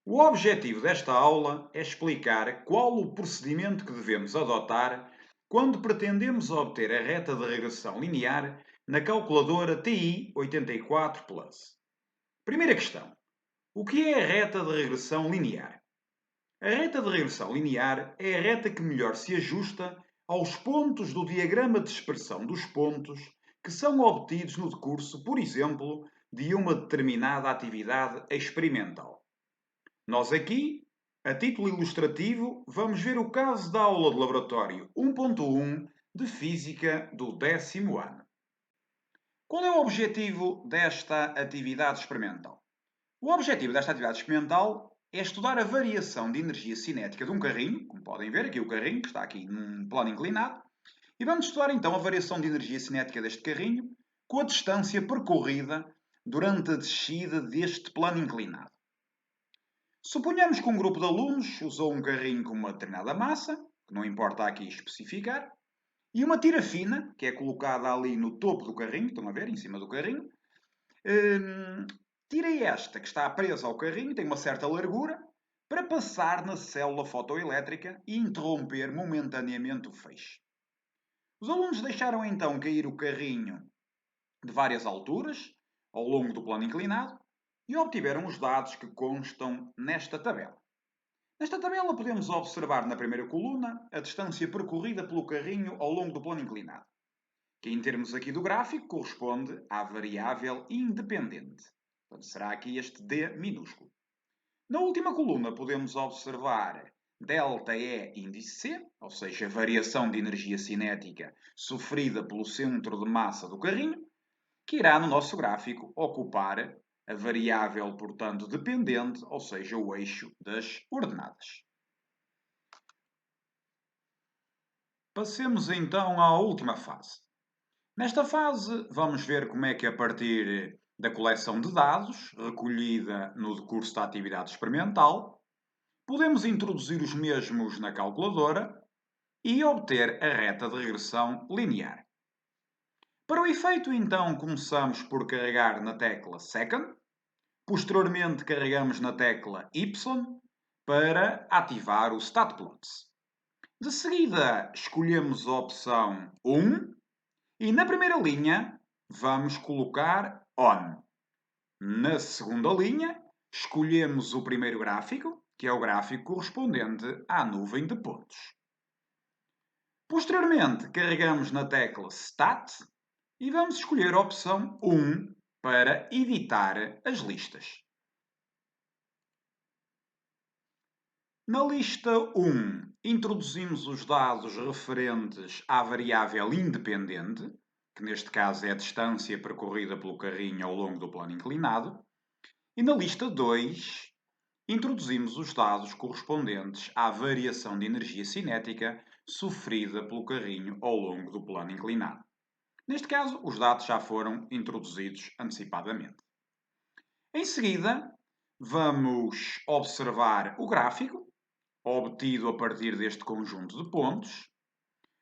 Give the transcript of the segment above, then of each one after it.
O objetivo desta aula é explicar qual o procedimento que devemos adotar quando pretendemos obter a reta de regressão linear na calculadora TI 84 Plus. Primeira questão. O que é a reta de regressão linear? A reta de regressão linear é a reta que melhor se ajusta aos pontos do diagrama de expressão dos pontos que são obtidos no decurso, por exemplo, de uma determinada atividade experimental. Nós aqui, a título ilustrativo, vamos ver o caso da aula de laboratório 1.1 de Física do 10º ano. Qual é o objetivo desta atividade experimental? O objetivo desta atividade experimental é estudar a variação de energia cinética de um carrinho, como podem ver aqui o carrinho, que está aqui num plano inclinado, e vamos estudar então a variação de energia cinética deste carrinho com a distância percorrida durante a descida deste plano inclinado. Suponhamos que um grupo de alunos usou um carrinho com uma determinada massa, que não importa aqui especificar, e uma tira fina, que é colocada ali no topo do carrinho, estão a ver, em cima do carrinho. Tira esta, que está presa ao carrinho, tem uma certa largura, para passar na célula fotoelétrica e interromper momentaneamente o feixe. Os alunos deixaram então cair o carrinho de várias alturas, ao longo do plano inclinado, e obtiveram os dados que constam nesta tabela. Nesta tabela podemos observar na primeira coluna a distância percorrida pelo carrinho ao longo do plano inclinado, que em termos aqui do gráfico corresponde à variável independente. Portanto, será aqui este D minúsculo. Na última coluna podemos observar ΔE índice C, ou seja, a variação de energia cinética sofrida pelo centro de massa do carrinho, que irá no nosso gráfico ocupar a variável, portanto, dependente, ou seja, o eixo das ordenadas. Passemos então à última fase. Nesta fase, vamos ver como é que a partir da coleção de dados, recolhida no decurso da atividade experimental, podemos introduzir os mesmos na calculadora e obter a reta de regressão linear. Para o efeito, então, começamos por carregar na tecla Second. Posteriormente, carregamos na tecla Y para ativar o StatPlots. De seguida, escolhemos a opção 1 e na primeira linha vamos colocar ON. Na segunda linha, escolhemos o primeiro gráfico, que é o gráfico correspondente à nuvem de pontos. Posteriormente, carregamos na tecla Stat e vamos escolher a opção 1 para editar as listas. Na lista 1, introduzimos os dados referentes à variável independente, que neste caso é a distância percorrida pelo carrinho ao longo do plano inclinado, e na lista 2, introduzimos os dados correspondentes à variação de energia cinética sofrida pelo carrinho ao longo do plano inclinado. Neste caso, os dados já foram introduzidos antecipadamente. Em seguida, vamos observar o gráfico, obtido a partir deste conjunto de pontos.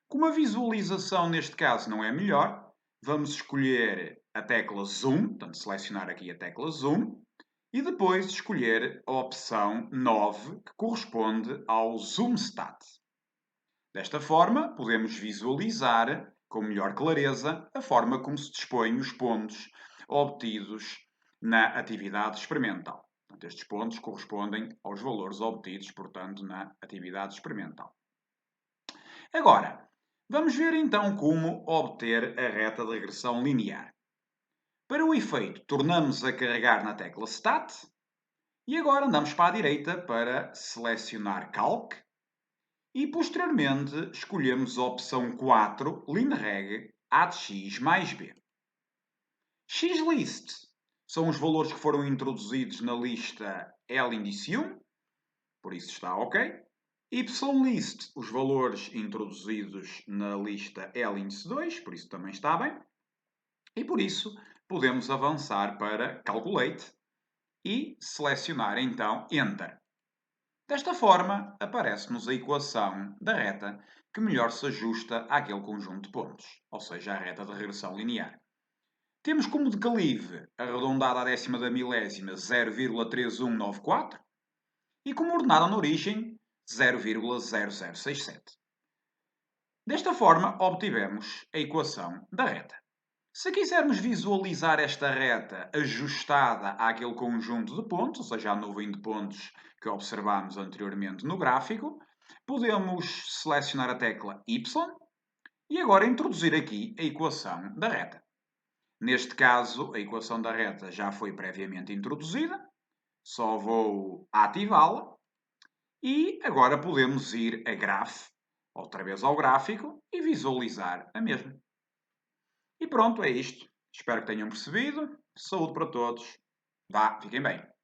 Como a visualização neste caso não é melhor, vamos escolher a tecla Zoom, portanto selecionar aqui a tecla Zoom, e depois escolher a opção 9, que corresponde ao Zoom Stat. Desta forma, podemos visualizar com melhor clareza a forma como se dispõem os pontos obtidos na atividade experimental. Portanto, estes pontos correspondem aos valores obtidos, portanto, na atividade experimental. Agora, vamos ver então como obter a reta de regressão linear. Para o efeito, tornamos a carregar na tecla Stat e agora andamos para a direita para selecionar Calc e posteriormente escolhemos a opção 4, LinReg, A de x mais b. XList são os valores que foram introduzidos na lista L índice 1, por isso está ok. YList, os valores introduzidos na lista L índice 2, por isso também está bem. E por isso podemos avançar para Calculate e selecionar então Enter. Desta forma, aparece-nos a equação da reta que melhor se ajusta àquele conjunto de pontos, ou seja, a reta de regressão linear. Temos como declive, arredondado à décima da milésima, 0,3194. e como ordenada na origem 0,0067. Desta forma, obtivemos a equação da reta. Se quisermos visualizar esta reta ajustada àquele conjunto de pontos, ou seja, à nuvem de pontos que observámos anteriormente no gráfico, podemos selecionar a tecla Y e agora introduzir aqui a equação da reta. Neste caso, a equação da reta já foi previamente introduzida, só vou ativá-la e agora podemos ir a Graph, outra vez ao gráfico e visualizar a mesma. E pronto, é isto. Espero que tenham percebido. Saúde para todos. Vá, fiquem bem.